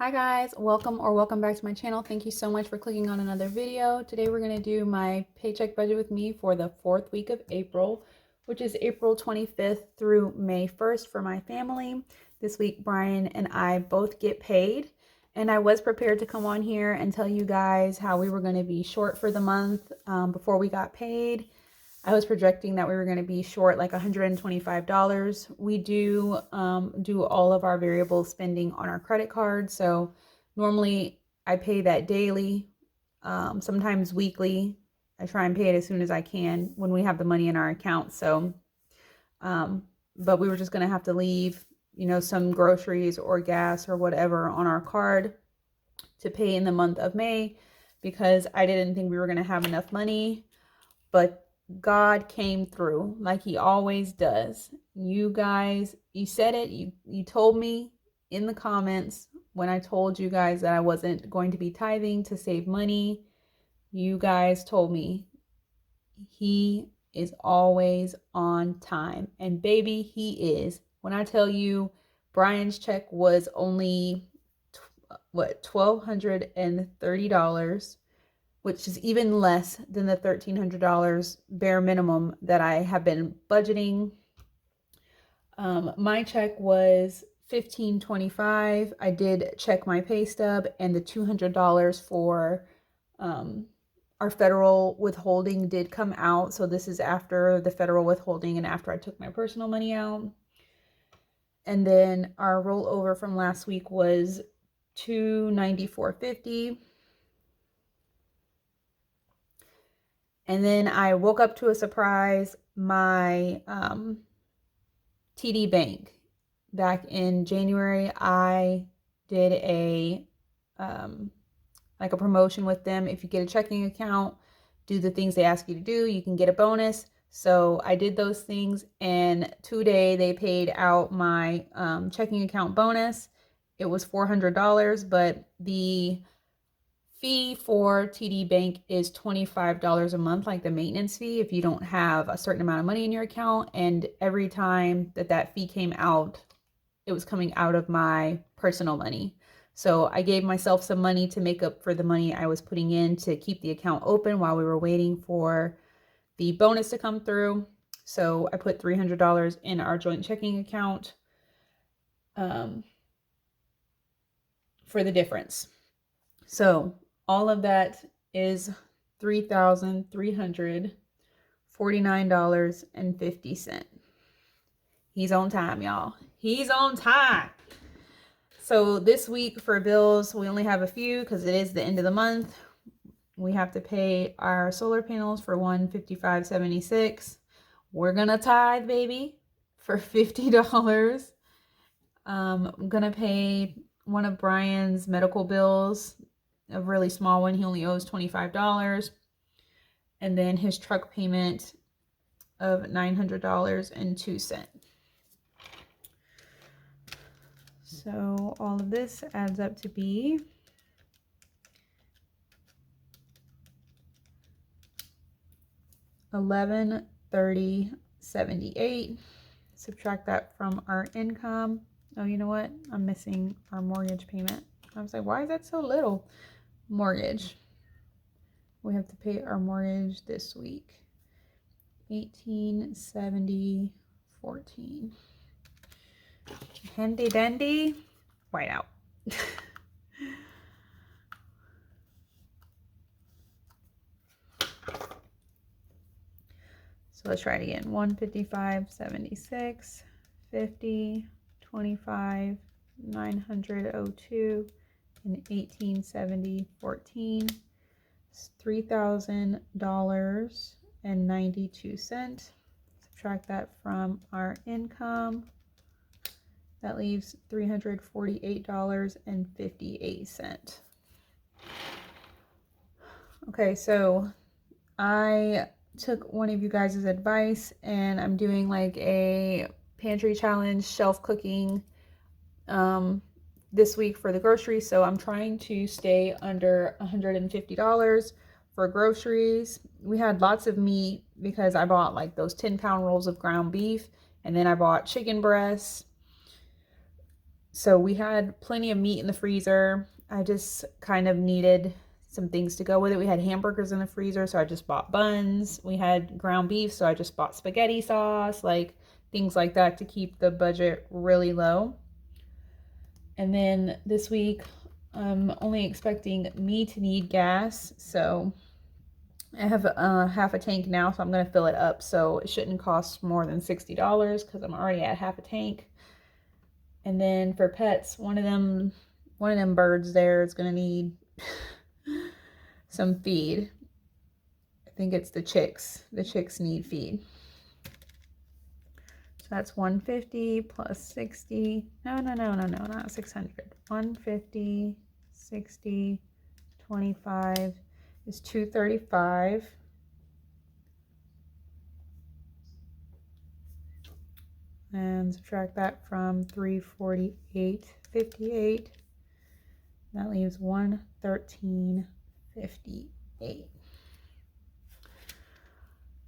Hi guys, welcome back to my channel. Thank you so much for clicking on another video. Today we're going to do my paycheck budget with me for the 4th week of April, which is April 25th through May 1st for my family. This week Brian and I both get paid, and I was prepared to come on here and tell you guys how we were going to be short for the month before we got paid. I was projecting that we were going to be short like $125. We do all of our variable spending on our credit card. So normally I pay that daily, sometimes weekly. I try and pay it as soon as I can when we have the money in our account. So, but we were just going to have to leave, some groceries or gas or whatever on our card to pay in the month of May because I didn't think we were going to have enough money. But God came through like he always does. You guys, you said it, you told me in the comments when I told you guys that I wasn't going to be tithing to save money. You guys told me he is always on time. And baby, he is. When I tell you Brian's check was only $1,230, which is even less than the $1,300 bare minimum that I have been budgeting. My check was $1,525. I did check my pay stub, and the $200 for our federal withholding did come out. So this is after the federal withholding and after I took my personal money out. And then our rollover from last week was $294.50. And then I woke up to a surprise. My TD Bank, back in January, I did a like a promotion with them. If you get a checking account, do the things they ask you to do, you can get a bonus. So I did those things, and today they paid out my checking account bonus. It was $400, but the fee for TD Bank is $25 a month, like the maintenance fee, if you don't have a certain amount of money in your account. And every time that fee came out, it was coming out of my personal money. So I gave myself some money to make up for the money I was putting in to keep the account open while we were waiting for the bonus to come through. So I put $300 in our joint checking account for the difference. So all of that is $3,349.50. He's on time, y'all. He's on time. So this week for bills, we only have a few because it is the end of the month. We have to pay our solar panels for $155.76. We're gonna tithe, baby, for $50. I'm gonna pay one of Brian's medical bills, a really small one. He only owes $25. And then his truck payment of $900.02. So all of this adds up to be $1,130.78. Subtract that from our income. Oh, you know what? I'm missing our mortgage payment. I was like, why is that so little? Mortgage. We have to pay our mortgage this week. $1,870.14. Handy dandy. White out. So let's try it again. 155.76, 50, 25, 902, and 1870.14. It's $3,000.92. Subtract that from our income. That leaves $348.58. Okay, so I took one of you guys' advice, and I'm doing like a pantry challenge, shelf cooking this week for the groceries. So I'm trying to stay under $150 for groceries. We had lots of meat because I bought like those 10-pound rolls of ground beef, and then I bought chicken breasts. So we had plenty of meat in the freezer. I just kind of needed some things to go with it. We had hamburgers in the freezer, so I just bought buns. We had ground beef, so I just bought spaghetti sauce, like things like that to keep the budget really low. And then this week, I'm only expecting me to need gas, so I have half a tank now, so I'm going to fill it up, so it shouldn't cost more than $60 because I'm already at half a tank. And then for pets, one of them birds there is going to need some feed. I think it's the chicks. The chicks need feed. So that's 150 plus 60. No, not 600. 150, 60, 25 is 235. And subtract that from 348.58. That leaves 113.58.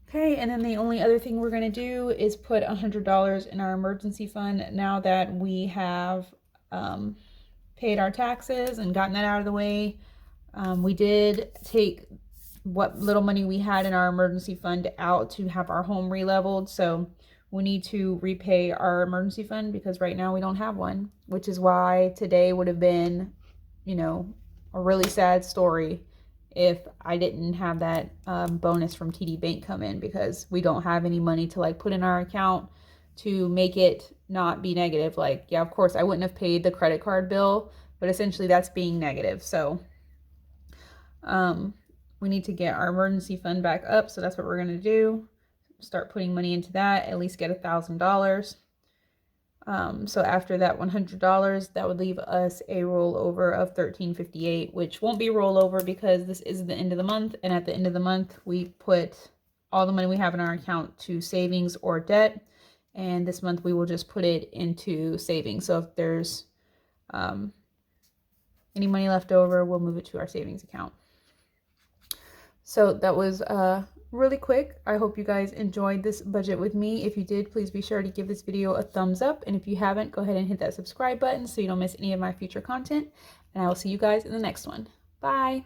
Okay, and then the only other thing we're going to do is put $100 in our emergency fund now that we have paid our taxes and gotten that out of the way. We did take what little money we had in our emergency fund out to have our home re-leveled, so we need to repay our emergency fund because right now we don't have one, which is why today would have been, you know, a really sad story if I didn't have that bonus from TD Bank come in, because we don't have any money to like put in our account to make it not be negative. Like, yeah, of course I wouldn't have paid the credit card bill, but essentially that's being negative. So we need to get our emergency fund back up, so that's what we're going to do. Start putting money into that, at least get $1,000. So after that $100, that would leave us a rollover of $13.58, which won't be rollover because this is the end of the month, and at the end of the month we put all the money we have in our account to savings or debt, and this month we will just put it into savings. So if there's any money left over, we'll move it to our savings account. So that was really quick. I hope you guys enjoyed this budget with me. If you did, please be sure to give this video a thumbs up. And if you haven't, go ahead and hit that subscribe button so you don't miss any of my future content. And I will see you guys in the next one. Bye.